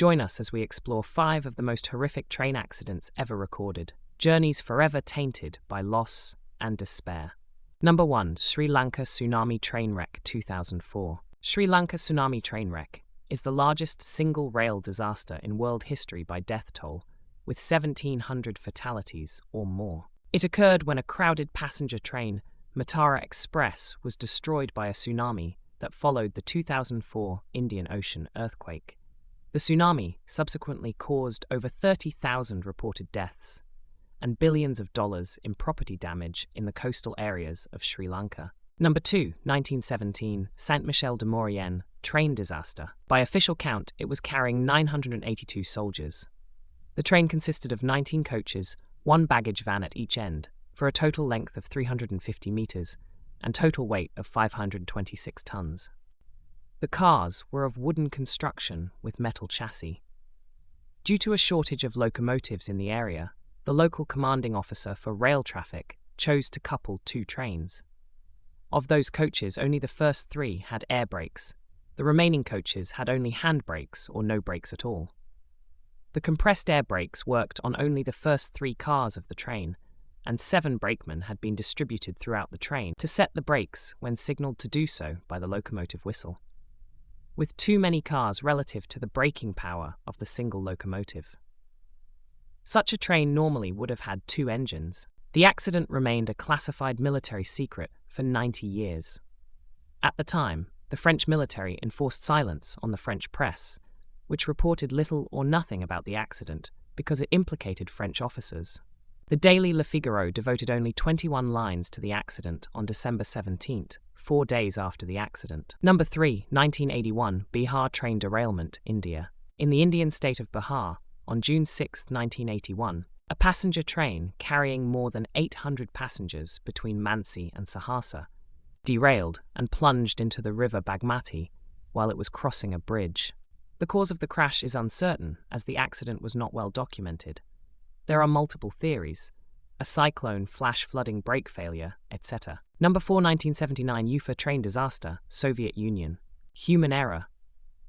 Join us as we explore 5 of the most horrific train accidents ever recorded. Journeys forever tainted by loss and despair. Number 1. Sri Lanka Tsunami Train Wreck 2004. Sri Lanka Tsunami Train Wreck is the largest single rail disaster in world history by death toll, with 1,700 fatalities or more. It occurred when a crowded passenger train, Matara Express, was destroyed by a tsunami that followed the 2004 Indian Ocean earthquake. The tsunami subsequently caused over 30,000 reported deaths and billions of dollars in property damage in the coastal areas of Sri Lanka. Number 2. 1917 Saint-Michel-de-Maurienne train disaster. By official count, it was carrying 982 soldiers. The train consisted of 19 coaches, 1 baggage van at each end, for a total length of 350 meters and total weight of 526 tons. The cars were of wooden construction with metal chassis. Due to a shortage of locomotives in the area, the local commanding officer for rail traffic chose to couple 2 trains. Of those coaches, only the first 3 had air brakes. The remaining coaches had only hand brakes or no brakes at all. The compressed air brakes worked on only the first 3 cars of the train, and 7 brakemen had been distributed throughout the train to set the brakes when signaled to do so by the locomotive whistle, with too many cars relative to the braking power of the single locomotive. Such a train normally would have had 2 engines. The accident remained a classified military secret for 90 years. At the time, the French military enforced silence on the French press, which reported little or nothing about the accident because it implicated French officers. The daily Le Figaro devoted only 21 lines to the accident on December 17th, 4 days after the accident. Number 3. 1981 Bihar train derailment, India. In the Indian state of Bihar, on June 6, 1981, a passenger train carrying more than 800 passengers between Mansi and Sahasa derailed and plunged into the river Bagmati while it was crossing a bridge. The cause of the crash is uncertain, as the accident was not well documented. There are multiple theories: a cyclone, flash flooding, brake failure, etc. Number 4. 1979 Ufa train disaster, Soviet Union. Human error.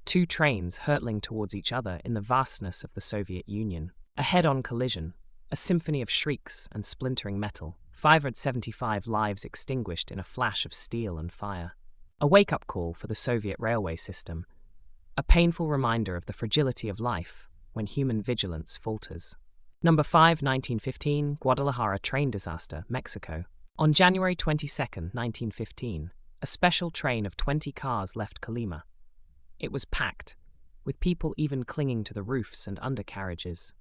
2 trains hurtling towards each other in the vastness of the Soviet Union. A head-on collision, a symphony of shrieks and splintering metal. 575 lives extinguished in a flash of steel and fire. A wake-up call for the Soviet railway system. A painful reminder of the fragility of life when human vigilance falters. Number 5. 1915 Guadalcanal train disaster, Mexico. On January 22, 1915, a special train of 20 cars left Colima. It was packed, with people even clinging to the roofs and undercarriages.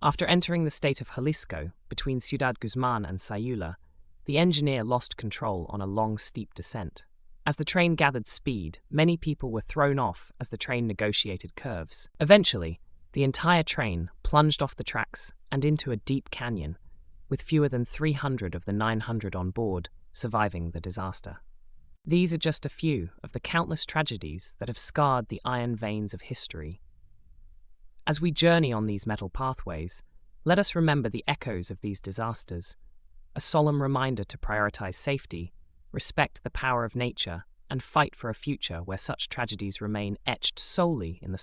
After entering the state of Jalisco, between Ciudad Guzman and Sayula, the engineer lost control on a long, steep descent. As the train gathered speed, many people were thrown off as the train negotiated curves. Eventually, the entire train plunged off the tracks and into a deep canyon, with fewer than 300 of the 900 on board surviving the disaster. These are just a few of the countless tragedies that have scarred the iron veins of history. As we journey on these metal pathways, let us remember the echoes of these disasters, a solemn reminder to prioritize safety, respect the power of nature, and fight for a future where such tragedies remain etched solely in the